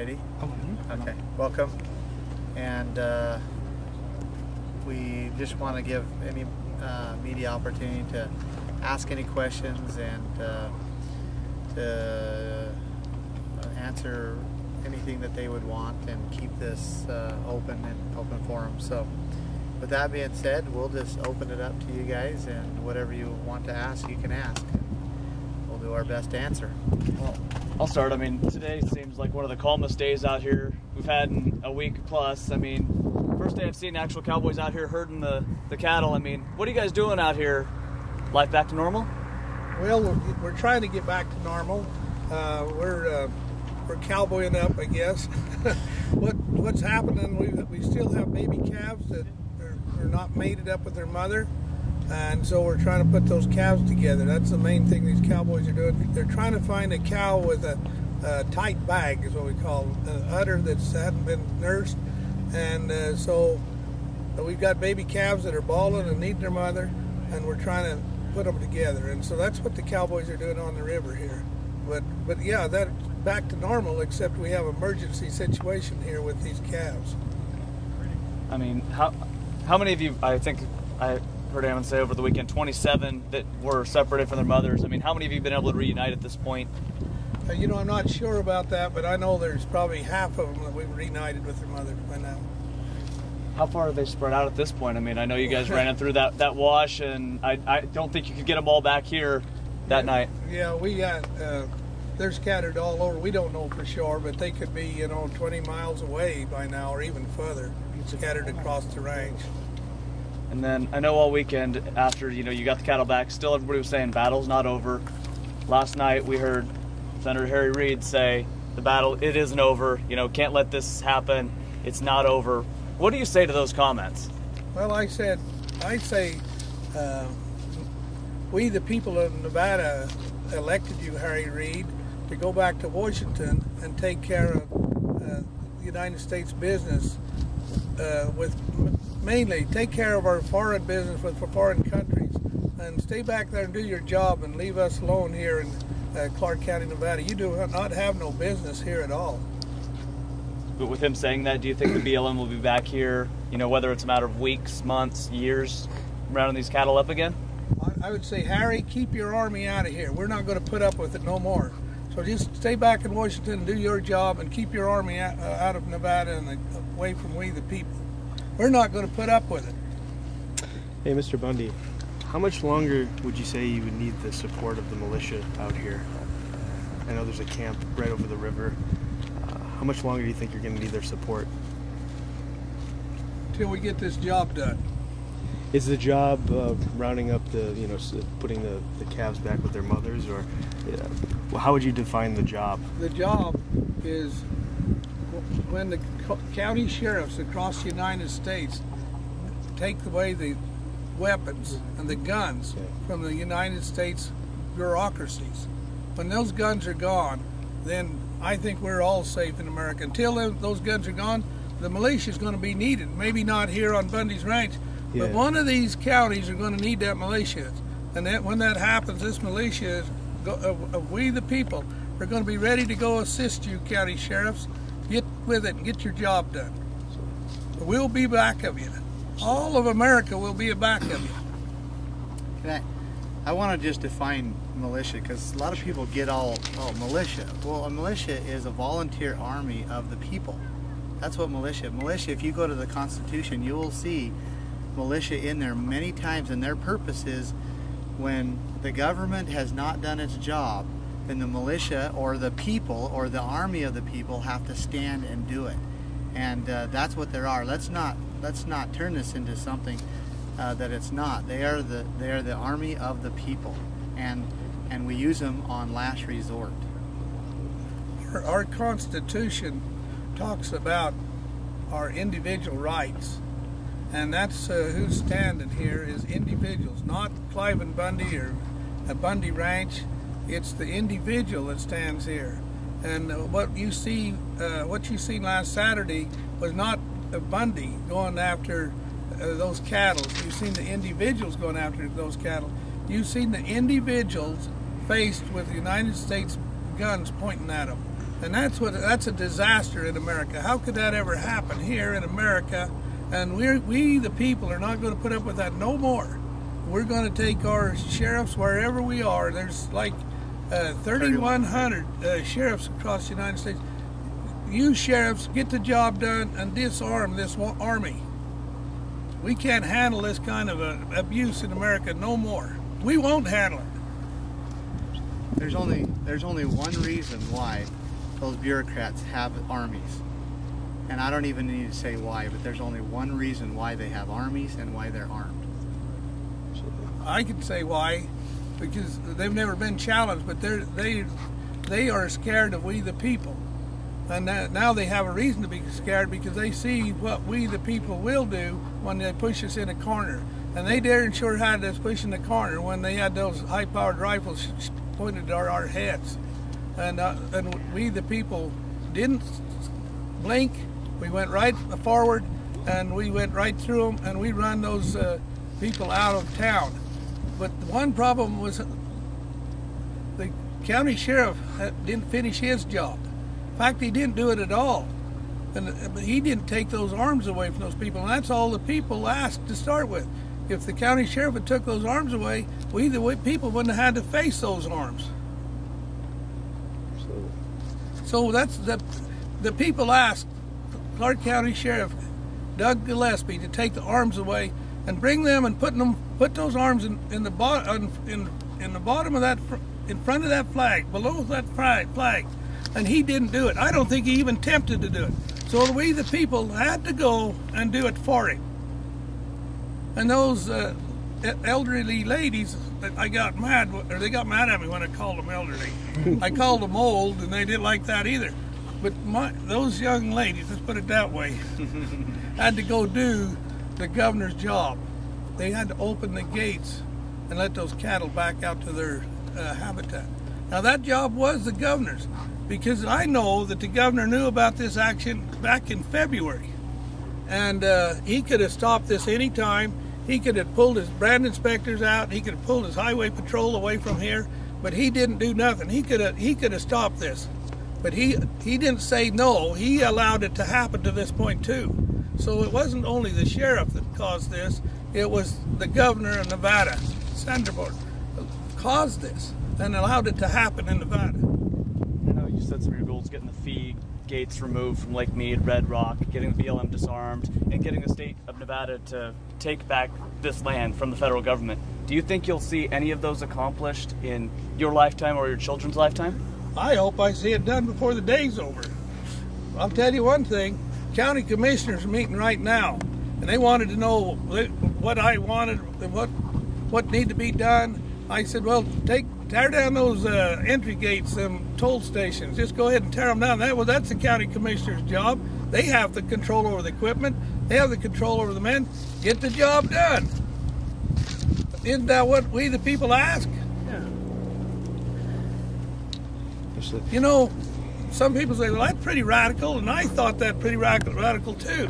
ready? Okay, welcome. And we just want to give any media opportunity to ask any questions and to answer anything that they would want, and keep this open forum. So with that being said, we'll just open it up to you guys, and whatever you want to ask, you can ask. We'll do our best to answer. Well, I'll start. I mean, today seems like one of the calmest days out here we've had in a week plus. I mean, first day I've seen actual cowboys out here herding the cattle. I mean, what are you guys doing out here? Life back to normal? Well, we're trying to get back to normal. We're cowboying up, I guess. What's happening? We still have baby calves that are not mated up with their mother, and so we're trying to put those calves together. That's the main thing these cowboys are doing. They're trying to find a cow with a tight bag, is what we call them, an udder that hadn't been nursed, and so we've got baby calves that are bawling and need their mother, and we're trying to put them together. And so that's what the cowboys are doing on the river here. But yeah, that's back to normal, except we have an emergency situation here with these calves. I mean, how many of you, I think I heard Ammon say over the weekend, 27 that were separated from their mothers. I mean, how many of you have been able to reunite at this point? You know, I'm not sure about that, but I know there's probably half of them that we've reunited with their mothers by now. How far are they spread out at this point? I mean, I know you guys ran in through that wash, and I don't think you could get them all back here that night. Yeah, we got, they're scattered all over. We don't know for sure, but they could be, 20 miles away by now, or even further, scattered across the range. And then I know all weekend after, you got the cattle back, still everybody was saying battle's not over. Last night we heard Senator Harry Reid say the battle, it isn't over, can't let this happen, it's not over. What do you say to those comments? Well, I say, we the people of Nevada elected you, Harry Reid, to go back to Washington and take care of the United States business mainly take care of our foreign business with foreign countries, and stay back there and do your job and leave us alone here in Clark County, Nevada. You do not have no business here at all. But with him saying that, do you think the BLM will be back here, whether it's a matter of weeks, months, years, rounding these cattle up again? I would say, Harry, keep your army out of here. We're not going to put up with it no more. So just stay back in Washington and do your job, and keep your army out of Nevada and away from we the people. We're not going to put up with it. Hey, Mr. Bundy, how much longer would you say you would need the support of the militia out here? I know there's a camp right over the river. How much longer do you think you're going to need their support? Till we get this job done. Is the job rounding up putting the calves back with their mothers, or how would you define the job? The job is when the county sheriffs across the United States take away the weapons and the guns from the United States bureaucracies. When those guns are gone, then I think we're all safe in America. Until those guns are gone, the militia is going to be needed. Maybe not here on Bundy's Ranch, but one of these counties are going to need that militia. And when that happens, this militia, we the people, are going to be ready to go assist you, county sheriffs. Get with it and get your job done. We'll be back of you. All of America will be back of you. I want to just define militia, because a lot of people get militia. Well, a militia is a volunteer army of the people. That's what militia. Militia, if you go to the Constitution, you will see militia in there many times, and their purpose is when the government has not done its job, then the militia or the people or the army of the people have to stand and do it. And that's what there are. Let's not turn this into something that it's not. They are the army of the people, and we use them on last resort. Our Constitution talks about our individual rights, and that's who's standing here is individuals, not Clive and Bundy or a Bundy Ranch. It's the individual that stands here. And what you seen last Saturday was not Bundy going after those cattle. You've seen the individuals going after those cattle. You've seen the individuals faced with the United States guns pointing at them. And that's a disaster in America. How could that ever happen here in America? And we the people are not going to put up with that no more. We're going to take our sheriffs wherever we are. There's like 3,100 sheriffs across the United States. You sheriffs, get the job done and disarm this army. We can't handle this kind of abuse in America no more. We won't handle it. There's only one reason why those bureaucrats have armies. And I don't even need to say why, but there's only one reason why they have armies and why they're armed. I can say why, because they've never been challenged, but they are scared of we the people. And now they have a reason to be scared because they see what we the people will do when they push us in a corner. And they darn sure had us pushing the corner when they had those high-powered rifles pointed at our heads. And we the people didn't blink. We went right forward and we went right through them and we run those people out of town. But the one problem was the county sheriff didn't finish his job. In fact, he didn't do it at all. And he didn't take those arms away from those people. And that's all the people asked to start with. If the county sheriff had took those arms away, we the people wouldn't have had to face those arms. So that's the people asked Clark County Sheriff Doug Gillespie to take the arms away and bring them and put those arms in the bottom of that, in front of that flag, below that flag, and he didn't do it. I don't think he even attempted to do it. So we the people had to go and do it for him. And those elderly ladies, I got mad, or they got mad at me when I called them elderly. I called them old, and they didn't like that either. But those young ladies, let's put it that way, had to go do the governor's job. They had to open the gates and let those cattle back out to their habitat. Now that job was the governor's, because I know that the governor knew about this action back in February. And he could have stopped this any time. He could have pulled his brand inspectors out. He could have pulled his highway patrol away from here, but he didn't do nothing. He could have stopped this, but he didn't say no. He allowed it to happen to this point too. So it wasn't only the sheriff that caused this, it was the governor of Nevada, Senator Board, caused this and allowed it to happen in Nevada. I know you said some of your goals, getting the fee gates removed from Lake Mead, Red Rock, getting the BLM disarmed, and getting the state of Nevada to take back this land from the federal government. Do you think you'll see any of those accomplished in your lifetime or your children's lifetime? I hope I see it done before the day's over. I'll tell you one thing. County commissioners are meeting right now, and they wanted to know what I wanted and what needed to be done. I said, well, tear down those entry gates, toll stations. Just go ahead and tear them down. That's the county commissioner's job. They have the control over the equipment. They have the control over the men. Get the job done. Isn't that what we the people ask? Yeah. You know, some people say, well, that's pretty radical, and I thought that pretty radical too.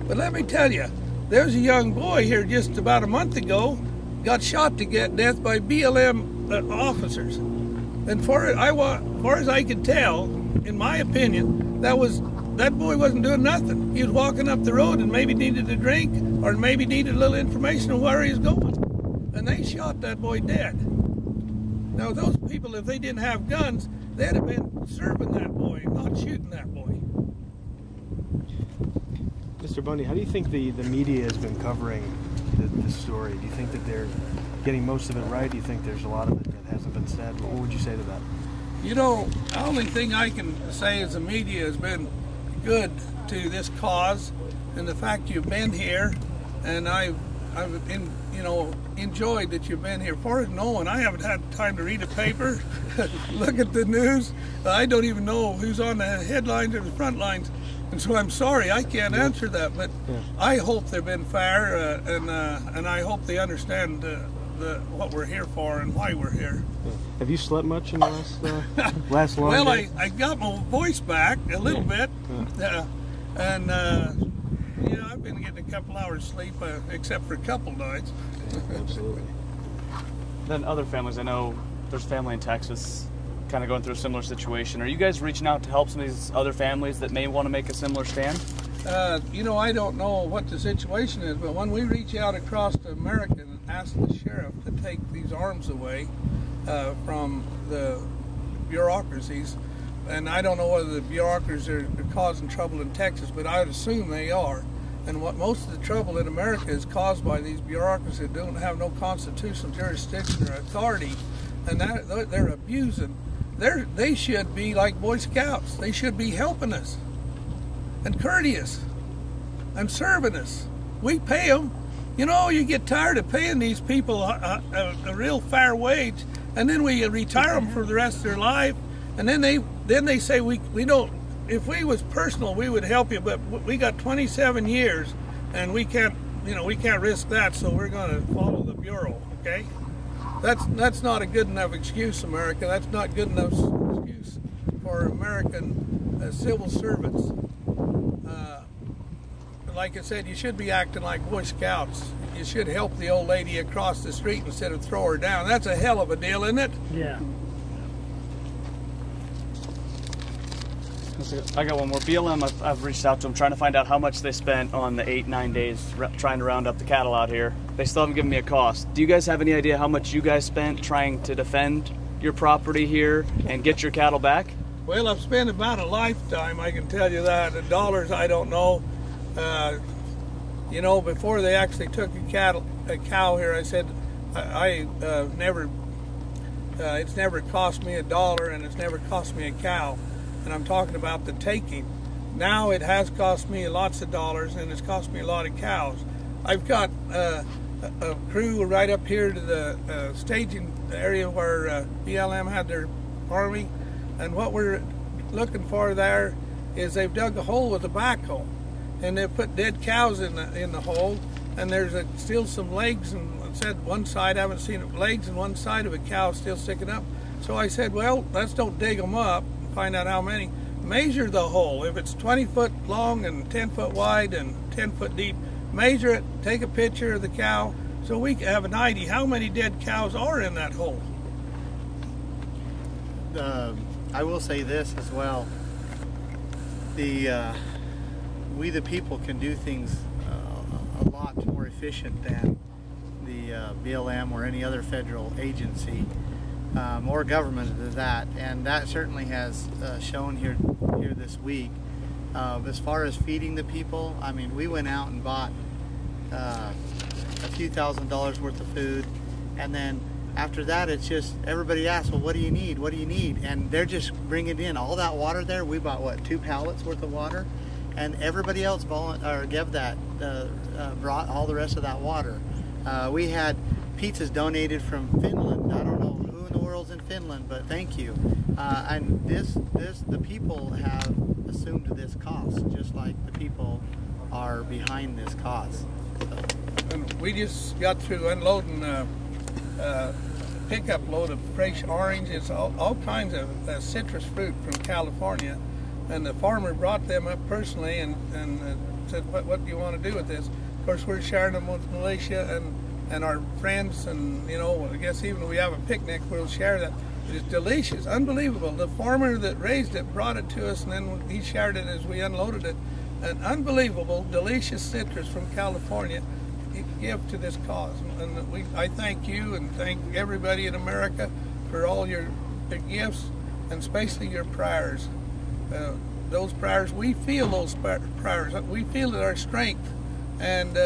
But let me tell you, there's a young boy here just about a month ago, got shot to death by BLM officers. And far as I could tell, in my opinion, that boy wasn't doing nothing. He was walking up the road and maybe needed a drink or maybe needed a little information on where he was going. And they shot that boy dead. Now those people, if they didn't have guns, they'd have been serving that boy, not shooting that boy. Mr. Bundy, how do you think the media has been covering this story? Do you think that they're getting most of it right? Do you think there's a lot of it that hasn't been said? What would you say to that? You know, the only thing I can say is the media has been good to this cause, and the fact you've been here, and I've enjoyed that you've been here. For knowing, I haven't had time to read a paper, look at the news. I don't even know who's on the headlines or the front lines, and so I'm sorry I can't answer that. But I hope they've been fair, and I hope they understand what we're here for and why we're here. Have you slept much in the last long Well, day? I got my voice back a little bit, and I've been getting a couple hours sleep, except for a couple nights. Absolutely. Then other families, I know there's family in Texas. kind of going through a similar situation. Are you guys reaching out to help some of these other families that may want to make a similar stand? You know, I don't know what the situation is, but when we reach out across to America and ask the sheriff to take these arms away from the bureaucracies, and I don't know whether the bureaucracies are causing trouble in Texas, but I would assume they are. And what most of the trouble in America is caused by these bureaucracies that don't have no constitutional jurisdiction or authority, and they're abusing. They should be like Boy Scouts. They should be helping us and courteous and serving us. We pay them. You know, you get tired of paying these people a real fair wage, and then we retire them for the rest of their life, and then they say we don't. If we was personal, we would help you, but we got 27 years, and we can't risk that, so we're going to follow the bureau. Okay, that's not a good enough excuse, America. That's not good enough excuse for American civil servants. Like I said, you should be acting like Boy Scouts. You should help the old lady across the street instead of throw her down. That's a hell of a deal, isn't it? Yeah. I got one more. BLM, I've reached out to them trying to find out how much they spent on the 8-9 days trying to round up the cattle out here. They still haven't given me a cost. Do you guys have any idea how much you guys spent trying to defend your property here and get your cattle back? Well, I've spent about a lifetime, I can tell you that. The dollars, I don't know. You know, before they actually took a cow here, I said it's never cost me $1 and it's never cost me a cow. And I'm talking about the taking. Now it has cost me lots of dollars and it's cost me a lot of cows. I've got a crew right up here to the staging area where BLM had their army, and what we're looking for there is they've dug a hole with a backhoe, and they've put dead cows in the hole, and there's still some legs, and I said one side, I haven't seen it, legs and one side of a cow still sticking up. So I said, well, let's don't dig them up and find out how many. Measure the hole. If it's 20 foot long and 10 foot wide and 10 foot deep, measure it, take a picture of the cow, so we can have an idea how many dead cows are in that hole. I will say this as well. We the people can do things a lot more efficient than the BLM or any other federal agency or government than that, and that certainly has shown here this week. As far as feeding the people, I mean, we went out and bought a few $1,000s worth of food, and then after that, it's just everybody asks, well, what do you need? What do you need? And they're just bringing in all that water there. We bought, what, 2 pallets worth of water? And everybody else brought all the rest of that water. We had pizzas donated from Finland. I don't know who in the world's in Finland, but thank you. And the people have assumed this cost, just like the people are behind this cost. So. And we just got through unloading pickup load of fresh orange. It's all kinds of citrus fruit from California, and the farmer brought them up personally and said, what do you want to do with this? Of course, we're sharing them with militia and our friends, and you know, I guess even if we have a picnic, we'll share that. It's delicious, unbelievable. The farmer that raised it brought it to us, and then he shared it as we unloaded it. An unbelievable, delicious citrus from California give to this cause, and I thank you and thank everybody in America for all your gifts, and especially your prayers. Those prayers, we feel those prayers. We feel it our strength, and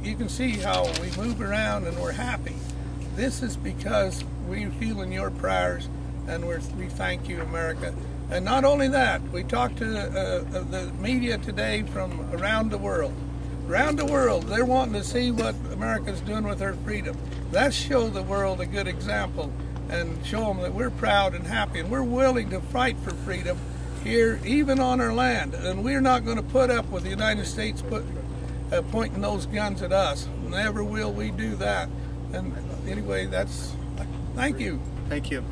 you can see how we move around and we're happy. This is because we're feeling your prayers, and we thank you, America. And not only that, we talked to the media today from around the world. Around the world, they're wanting to see what America's doing with her freedom. Let's show the world a good example and show them that we're proud and happy, and we're willing to fight for freedom here, even on our land. And we're not going to put up with the United States pointing those guns at us. Never will we do that. And anyway, thank you. Thank you.